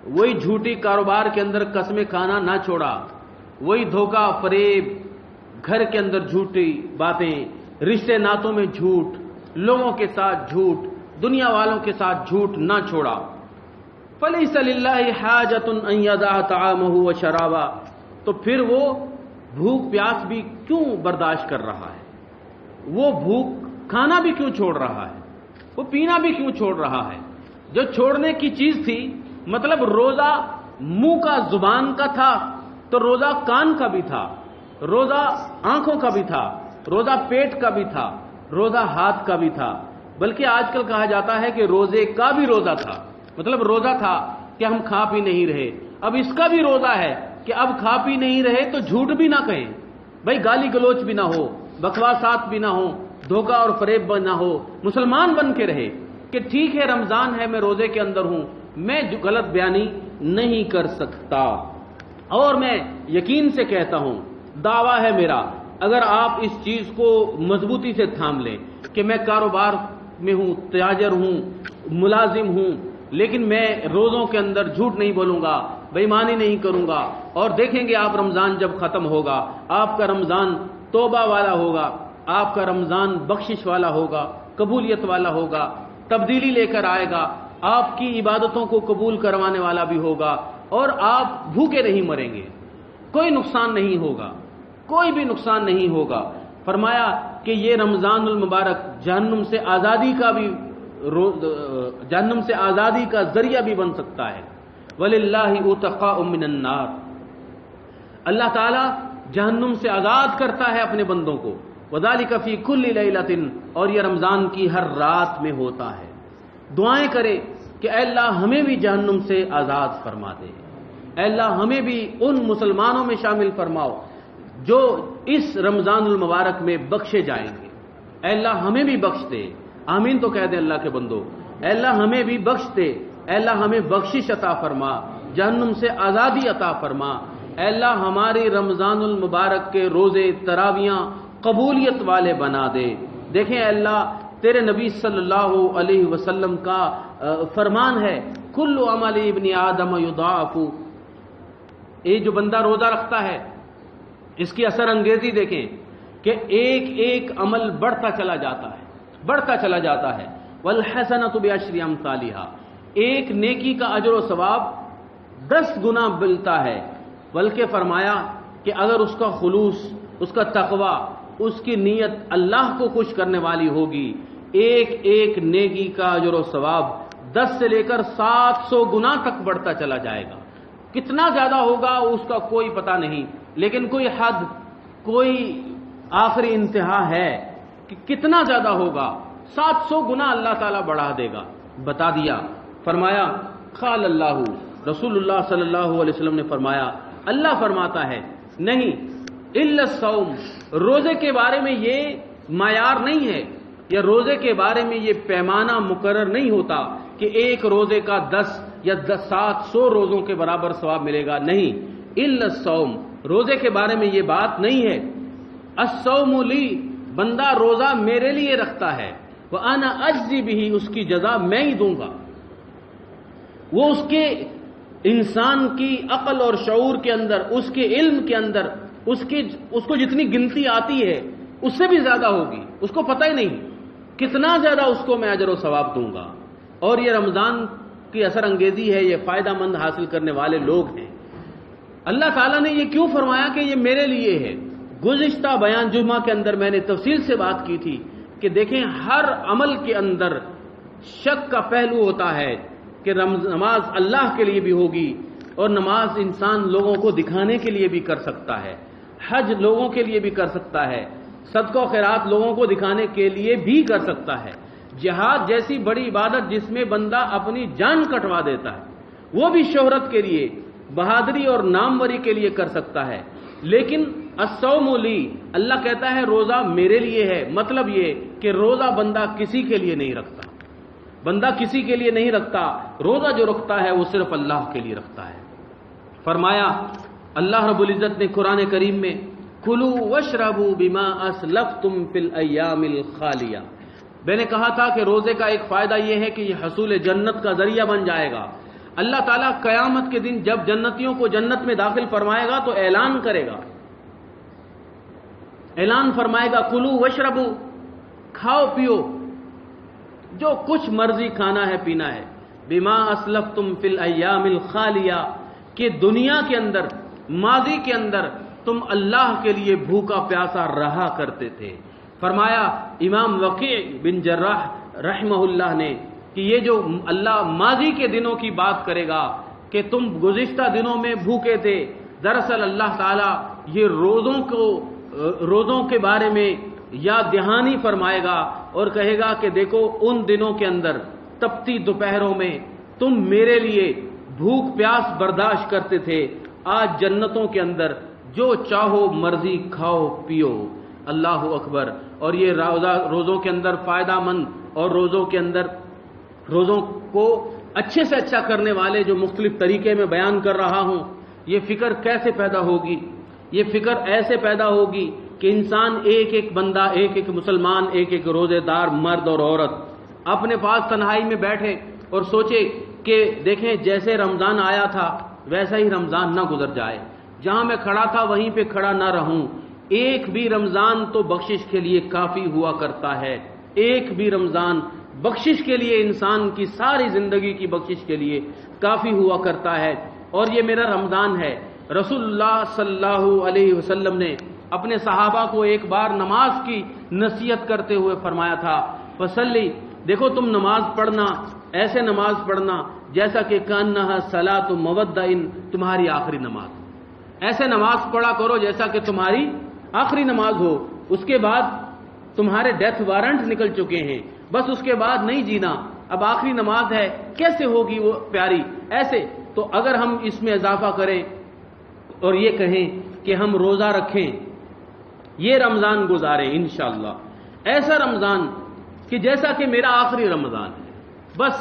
وہی جھوٹی کاروبار کے اندر قسمیں کھانا نہ چھوڑا، وہی دھوکہ فریب، گھر کے اندر جھوٹی باتیں، رشتے ناتوں میں جھوٹ، لوگوں کے ساتھ جھوٹ، دنیا والوں کے ساتھ جھوٹ نہ چھوڑا۔ فَلَيْسَ لِلَّهِ حَاجَةٌ أَن يَدَعَ طَعَامَهُ وَشَرَابَهُ، تو پھر وہ بھوک پیاس بھی کیوں برداشت کر رہا ہے، وہ بھوک کھانا بھی کیوں چھوڑ رہا ہے، وہ پینا بھی کیوں چھوڑ رہا ہے؟ جو چھوڑنے کی چیز تھی، مطلب روزہ منہ کا، زبان کا تھا تو روزہ کان کا بھی تھا، روزہ آنکھوں کا بھی تھا، روزہ پیٹ کا بھی تھا، روزہ ہاتھ کا بھی تھا، بلکہ آج کل کہا جاتا ہے کہ روزے کا بھی روزہ تھا، مطلب روزہ تھا کہ ہم کھا پی نہیں رہے، اب اس کا بھی روزہ ہے کہ اب کھا پی نہیں رہے تو جھوٹ بھی نہ کہیں، بھائی گالی گلوچ بھی نہ ہو، بکواسات بھی نہ ہو، دھوکہ اور فریب بھی نہ ہو، مسلمان بن کے رہے۔ کہ ٹھیک ہے رمضان ہے، میں روزے کے اندر ہوں، میں غلط بیانی نہیں کر سکتا، اور میں یقین سے کہتا ہوں، دعویٰ ہے میرا، اگر آپ اس چیز کو مضبوطی سے تھام لیں کہ میں کاروبار میں ہوں، تاجر ہوں، ملازم ہوں، لیکن میں روزوں کے اندر جھوٹ نہیں بولوں گا، بے ایمانی نہیں کروں گا، اور دیکھیں گے آپ رمضان جب ختم ہوگا، آپ کا رمضان توبہ والا ہوگا، آپ کا رمضان بخشش والا ہوگا، قبولیت والا ہوگا، تبدیلی لے کر آئے گا، آپ کی عبادتوں کو قبول کروانے والا بھی ہوگا، اور آپ بھوکے نہیں مریں گے، کوئی نقصان نہیں ہوگا، کوئی بھی نقصان نہیں ہوگا۔ فرمایا کہ یہ رمضان المبارک جہنم سے آزادی کا ذریعہ بھی بن سکتا ہے۔ وَلِلَّهِ عُتَقَاءٌ مِّنَ النَّارِ، اللہ تعالیٰ جہنم سے آزاد کرتا ہے اپنے بندوں کو، وَذَلِكَ فِي كُلِّ لَيْلَةٍ، اور یہ رمضان کی ہر رات میں ہوتا ہے۔ دعائیں کریں کہ اے اللہ ہمیں بھی جہنم سے آزاد فرما دے، اے اللہ ہمیں بھی ان مسلمانوں میں شامل فرماؤ جو اس رمضان المبارک میں بخشے جائیں گے، اے اللہ ہمیں بھی بخش دے، آمین تو کہہ دیں اللہ کے بندو، اے اللہ ہمیں بھی بخش دے، اے اللہ ہمیں بخشش عطا فرما، جہنم سے آزادی عطا فرما، اے اللہ ہماری رمضان المبارک کے روزے تراویاں قبولیت والے بنا دے۔ دیکھیں اے اللہ تیرے نبی صلی اللہ علیہ وسلم کا فرمان ہے، کل عمل ابن آدم یضاعف، یہ جو بندہ روزہ رکھتا ہے اس کی اثر انگیزی دیکھیں کہ ایک ایک عمل بڑھتا چلا جاتا ہے، بڑھتا چلا جاتا ہے، والحسنۃ بعشر امثالها، ایک نیکی کا اجر و ثواب 10 گنا ملتا ہے، بلکہ فرمایا کہ اگر اس کا خلوص، اس کا تقوی، اس کی نیت اللہ کو خوش کرنے والی ہوگی، ایک ایک نیکی کا اجر و ثواب 10 سے لے کر 700 گنا تک بڑھتا چلا جائے گا۔ کتنا زیادہ ہوگا اس کا کوئی پتہ نہیں، لیکن کوئی حد، کوئی آخری انتہا ہے کہ کتنا زیادہ ہوگا، 700 گنا اللہ تعالیٰ بڑھا دے گا، بتا دیا۔ فرمایا قال اللہ، رسول اللہ صلی اللہ علیہ وسلم نے فرمایا، اللہ فرماتا ہے نہیں، الا الصوم، روزے کے بارے میں یہ معیار نہیں ہے، یا روزے کے بارے میں یہ پیمانہ مقرر نہیں ہوتا کہ ایک روزے کا 10 یا 700 روزوں کے برابر ثواب ملے گا، نہیں، الا الصوم، روزے کے بارے میں یہ بات نہیں ہے۔ الصوم لی، بندہ روزہ میرے لیے رکھتا ہے، وَأَنَا أَجْزِي بِهِ، اس کی جزا میں ہی دوں گا۔ وہ اس کے انسان کی عقل اور شعور کے اندر، اس کے علم کے اندر، اس کو جتنی گنتی آتی ہے اس سے بھی زیادہ ہوگی، اس کو پتہ ہی نہیں کتنا زیادہ اس کو میں اجر و ثواب دوں گا۔ اور یہ رمضان کی اثر انگیزی ہے، یہ فائدہ مند حاصل کرنے والے لوگ ہیں۔ اللہ تعالیٰ نے یہ کیوں فرمایا کہ یہ میرے لیے ہے؟ گزشتہ بیان جمعہ کے اندر میں نے تفصیل سے بات کی تھی کہ دیکھیں ہر عمل کے اندر شک کا پہلو ہوتا ہے کہ نماز اللہ کے لیے بھی ہوگی، اور نماز انسان لوگوں کو دکھانے کے لیے بھی کر سکتا ہے، حج لوگوں کے لیے بھی کر سکتا ہے، صدقہ و خیرات لوگوں کو دکھانے کے لیے بھی کر سکتا ہے، جہاد جیسی بڑی عبادت جس میں بندہ اپنی جان کٹوا دیتا ہے وہ بھی شہرت کے لیے، بہادری اور ناموری کے لیے کر سکتا ہے۔ لیکن الصوم لی، اللہ کہتا ہے روزہ میرے لیے ہے، مطلب یہ کہ روزہ بندہ کسی کے لیے نہیں رکھتا، بندہ کسی کے لیے نہیں رکھتا، روزہ جو رکھتا ہے وہ صرف اللہ کے لیے رکھتا ہے۔ فرمایا اللہ رب العزت نے قرآن کریم میں کلوا واشربوا بما اسلفتم فی الایام الخالیہ، میں نے کہا تھا کہ روزے کا ایک فائدہ یہ ہے کہ یہ حصول جنت کا ذریعہ بن جائے گا۔ اللہ تعالیٰ قیامت کے دن جب جنتیوں کو جنت میں داخل فرمائے گا تو اعلان کرے گا، اعلان فرمائے گا کلوا واشربوا، کھاؤ پیو جو کچھ مرضی کھانا ہے پینا ہے، بما اسلفتم فی الایام الخالیہ، کہ دنیا کے اندر، ماضی کے اندر تم اللہ کے لیے بھوکا پیاسا رہا کرتے تھے۔ فرمایا امام وقیع بن جراح رحمہ اللہ نے کہ یہ جو اللہ ماضی کے دنوں کی بات کرے گا کہ تم گزشتہ دنوں میں بھوکے تھے، دراصل اللہ تعالیٰ یہ روزوں کے بارے میں یاد دہانی فرمائے گا اور کہے گا کہ دیکھو ان دنوں کے اندر تپتی دوپہروں میں تم میرے لیے بھوک پیاس برداشت کرتے تھے، آج جنتوں کے اندر جو چاہو مرضی کھاؤ پیو۔ اللہ اکبر۔ اور یہ روزوں کے اندر فائدہ مند اور روزوں کے اندر روزوں کو اچھے سے اچھا کرنے والے جو مختلف طریقے میں بیان کر رہا ہوں، یہ فکر کیسے پیدا ہوگی؟ یہ فکر ایسے پیدا ہوگی کہ انسان ایک ایک بندہ، ایک ایک مسلمان، ایک ایک روزے دار مرد اور عورت اپنے پاس تنہائی میں بیٹھے اور سوچے کہ دیکھیں جیسے رمضان آیا تھا ویسا ہی رمضان نہ گزر جائے، جہاں میں کھڑا تھا وہیں پہ کھڑا نہ رہوں۔ ایک بھی رمضان تو بخشش کے لیے کافی ہوا کرتا ہے، ایک بھی رمضان بخشش کے لیے، انسان کی ساری زندگی کی بخشش کے لیے کافی ہوا کرتا ہے، اور یہ میرا رمضان ہے۔ رسول اللہ صلی اللہ علیہ وسلم نے اپنے صحابہ کو ایک بار نماز کی نصیحت کرتے ہوئے فرمایا تھا، فصلی، دیکھو تم نماز پڑھنا، ایسے نماز پڑھنا جیسا کہ کانہا صلاۃ مودع، تمہاری آخری نماز، ایسے نماز پڑھا کرو جیسا کہ تمہاری آخری نماز ہو، اس کے بعد تمہارے ڈیتھ وارنٹ نکل چکے ہیں، بس اس کے بعد نہیں جینا، اب آخری نماز ہے، کیسے ہوگی وہ پیاری؟ ایسے تو اگر ہم اس میں اضافہ کریں اور یہ کہیں کہ ہم روزہ رکھیں، یہ رمضان گزاریں انشاءاللہ، ایسا رمضان کہ جیسا کہ میرا آخری رمضان ہے، بس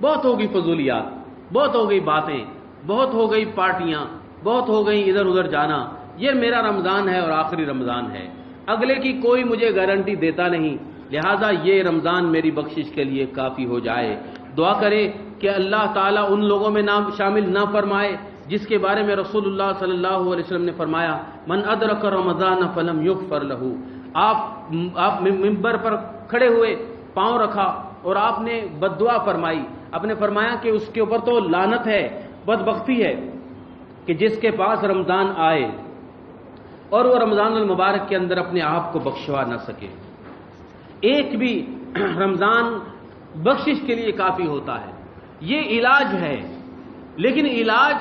بہت ہوگی فضولیات، بہت ہو گئی باتیں، بہت ہو گئی پارٹیاں، بہت ہو گئی ادھر ادھر جانا، یہ میرا رمضان ہے اور آخری رمضان ہے، اگلے کی کوئی مجھے گارنٹی دیتا نہیں، لہذا یہ رمضان میری بخشش کے لیے کافی ہو جائے۔ دعا کریں کہ اللہ تعالیٰ ان لوگوں میں شامل نہ فرمائے جس کے بارے میں رسول اللہ صلی اللہ علیہ وسلم نے فرمایا، من ادرک رمضان فلم یغفر لہ۔ آپ ممبر پر کھڑے ہوئے، پاؤں رکھا اور آپ نے بد دعا فرمائی، آپ نے فرمایا کہ اس کے اوپر تو لعنت ہے، بدبختی ہے کہ جس کے پاس رمضان آئے اور وہ رمضان المبارک کے اندر اپنے آپ کو بخشوا نہ سکے۔ ایک بھی رمضان بخشش کے لیے کافی ہوتا ہے، یہ علاج ہے، لیکن علاج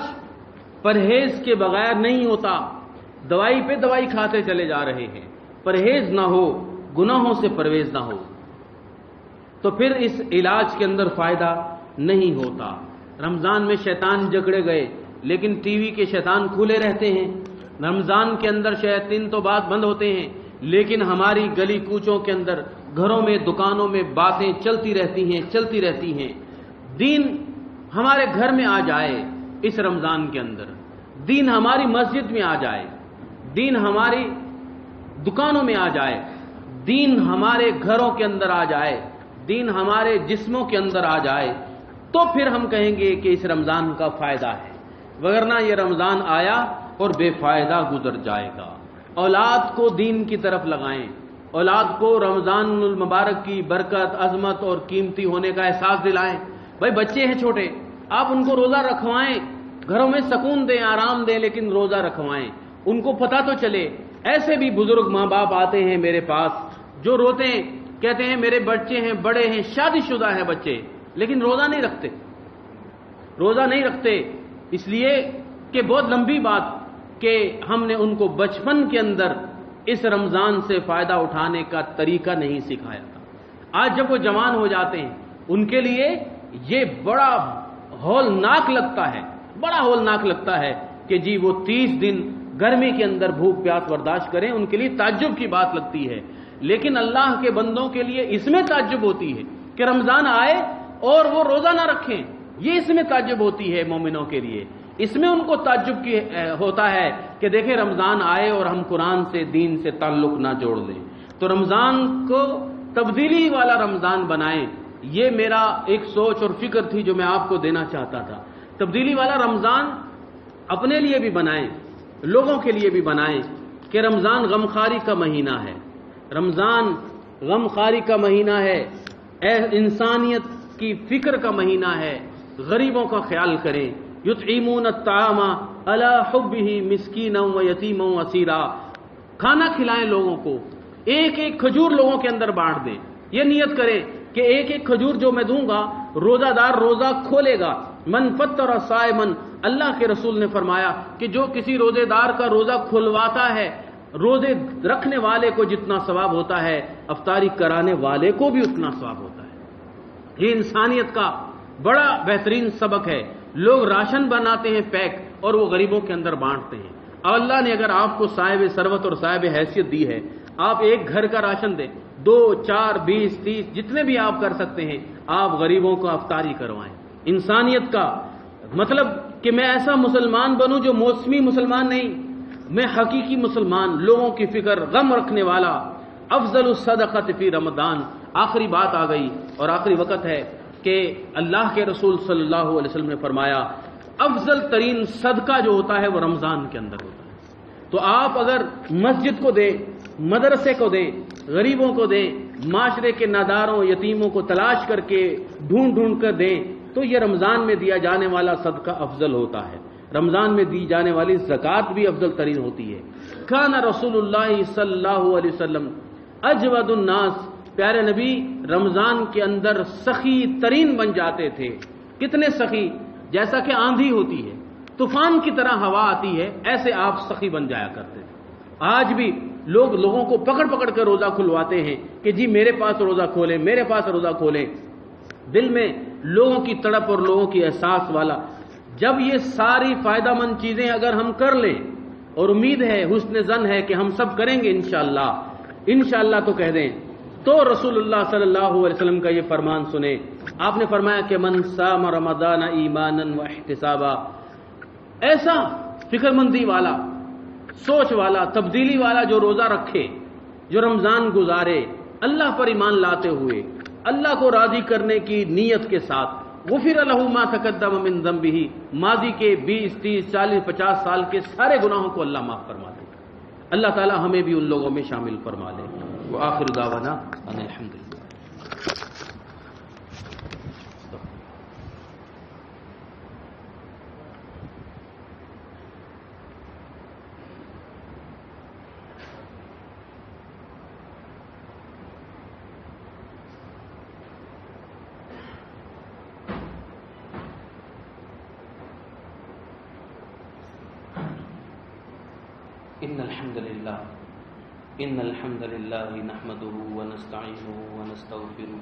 پرہیز کے بغیر نہیں ہوتا، دوائی پہ دوائی کھاتے چلے جا رہے ہیں، پرہیز نہ ہو، گناہوں سے پرہیز نہ ہو تو پھر اس علاج کے اندر فائدہ نہیں ہوتا۔ رمضان میں شیطان جکڑے گئے لیکن ٹی وی کے شیطان کھلے رہتے ہیں، رمضان کے اندر شیاطین تو بات بند ہوتے ہیں، لیکن ہماری گلی کوچوں کے اندر، گھروں میں، دکانوں میں باتیں چلتی رہتی ہیں۔ دین ہمارے گھر میں آ جائے اس رمضان کے اندر، دین ہماری مسجد میں آ جائے، دین ہماری دکانوں میں آ جائے، دین ہمارے گھروں کے اندر آ جائے، دین ہمارے جسموں کے اندر آ جائے، تو پھر ہم کہیں گے کہ اس رمضان کا فائدہ ہے، وگرنہ یہ رمضان آیا اور بے فائدہ گزر جائے گا۔ اولاد کو دین کی طرف لگائیں، اولاد کو رمضان المبارک کی برکت، عظمت اور قیمتی ہونے کا احساس دلائیں۔ بھائی بچے ہیں چھوٹے، آپ ان کو روزہ رکھوائیں، گھروں میں سکون دیں، آرام دیں، لیکن روزہ رکھوائیں، ان کو پتہ تو چلے۔ ایسے بھی بزرگ ماں باپ آتے ہیں میرے پاس جو روتے ہیں، کہتے ہیں میرے بچے ہیں، بڑے ہیں، شادی شدہ ہیں بچے، لیکن روزہ نہیں رکھتے، اس لیے کہ بہت لمبی بات کہ ہم نے ان کو بچپن کے اندر اس رمضان سے فائدہ اٹھانے کا طریقہ نہیں سکھایا تھا۔ آج جب وہ جوان ہو جاتے ہیں ان کے لیے یہ بڑا ہولناک لگتا ہے کہ جی وہ 30 دن گرمی کے اندر بھوک پیاس برداشت کریں، ان کے لیے تعجب کی بات لگتی ہے، لیکن اللہ کے بندوں کے لیے اس میں تعجب ہوتی ہے کہ رمضان آئے اور وہ روزہ نہ رکھیں، یہ اس میں تعجب ہوتی ہے مومنوں کے لیے، اس میں ان کو تعجب ہوتا ہے کہ دیکھیں رمضان آئے اور ہم قرآن سے، دین سے تعلق نہ جوڑ لیں۔ تو رمضان کو تبدیلی والا رمضان بنائیں، یہ میرا ایک سوچ اور فکر تھی جو میں آپ کو دینا چاہتا تھا۔ تبدیلی والا رمضان اپنے لیے بھی بنائیں، لوگوں کے لیے بھی بنائیں کہ رمضان غمخواری کا مہینہ ہے، رمضان غمخواری کا مہینہ ہے، انسانیت کی فکر کا مہینہ ہے، غریبوں کا خیال کریں۔ یطعمون الطعام علی حبہ مسکینا و یتیما و اسیرا، کھانا کھلائیں لوگوں کو، ایک ایک کھجور لوگوں کے اندر بانٹ دیں، یہ نیت کریں کہ ایک ایک کھجور جو میں دوں گا روزہ دار روزہ کھولے گا۔ من فطر صائما، اللہ کے رسول نے فرمایا کہ جو کسی روزے دار کا روزہ کھلواتا ہے، روزے رکھنے والے کو جتنا ثواب ہوتا ہے افطاری کرانے والے کو بھی اتنا ثواب ہوتا ہے۔ یہ انسانیت کا بڑا بہترین سبق ہے۔ لوگ راشن بناتے ہیں پیک اور وہ غریبوں کے اندر بانٹتے ہیں۔ اللہ نے اگر آپ کو صاحب ثروت اور صاحب حیثیت دی ہے، آپ ایک گھر کا راشن دیں، 2، 4، 20، 30 جتنے بھی آپ کر سکتے ہیں آپ غریبوں کو افطاری کروائیں. انسانیت کا مطلب کہ میں ایسا مسلمان بنوں جو موسمی مسلمان نہیں، میں حقیقی مسلمان، لوگوں کی فکر، غم رکھنے والا. افضل الصدقۃ فی رمضان. آخری بات آ گئی اور آخری وقت ہے کہ اللہ کے رسول صلی اللہ علیہ وسلم نے فرمایا افضل ترین صدقہ جو ہوتا ہے وہ رمضان کے اندر ہوتا ہے. تو آپ اگر مسجد کو دیں، مدرسے کو دیں، غریبوں کو دیں، معاشرے کے ناداروں یتیموں کو تلاش کر کے ڈھونڈ کر دیں، تو یہ رمضان میں دیا جانے والا صدقہ افضل ہوتا ہے. رمضان میں دی جانے والی زکوٰۃ بھی افضل ترین ہوتی ہے. کان رسول اللہ صلی اللہ علیہ وسلم اجود الناس. پیارے نبی رمضان کے اندر سخی ترین بن جاتے تھے. کتنے سخی؟ جیسا کہ آندھی ہوتی ہے، طوفان کی طرح ہوا آتی ہے، ایسے آپ سخی بن جایا کرتے تھے. آج بھی لوگوں کو پکڑ کر روزہ کھلواتے ہیں کہ جی میرے پاس روزہ کھولیں، میرے پاس روزہ کھولیں. دل میں لوگوں کی تڑپ اور لوگوں کی احساس والا. جب یہ ساری فائدہ مند چیزیں اگر ہم کر لیں اور امید ہے، حسن ظن ہے کہ ہم سب کریں گے انشاءاللہ تو کہہ دیں، تو رسول اللہ صلی اللہ علیہ وسلم کا یہ فرمان سنیں. آپ نے فرمایا کہ من صام رمضان ایمانا و احتسابا. ایسا فکر مندی والا، سوچ والا، تبدیلی والا جو روزہ رکھے، جو رمضان گزارے اللہ پر ایمان لاتے ہوئے، اللہ کو راضی کرنے کی نیت کے ساتھ، غفر لہ ما تقدم من ذنبہ. ماضی کے 20 30 40 50 سال کے سارے گناہوں کو اللہ معاف فرما دے. اللہ تعالی ہمیں بھی ان لوگوں میں شامل فرما لے. وآخر دعوانا ان الحمد للہ. إن الحمد لله نحمده ونستعينه ونستغفره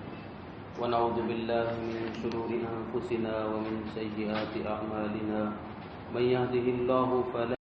ونعوذ بالله من شرور أنفسنا ومن سيئات أعمالنا. من يهده الله فلا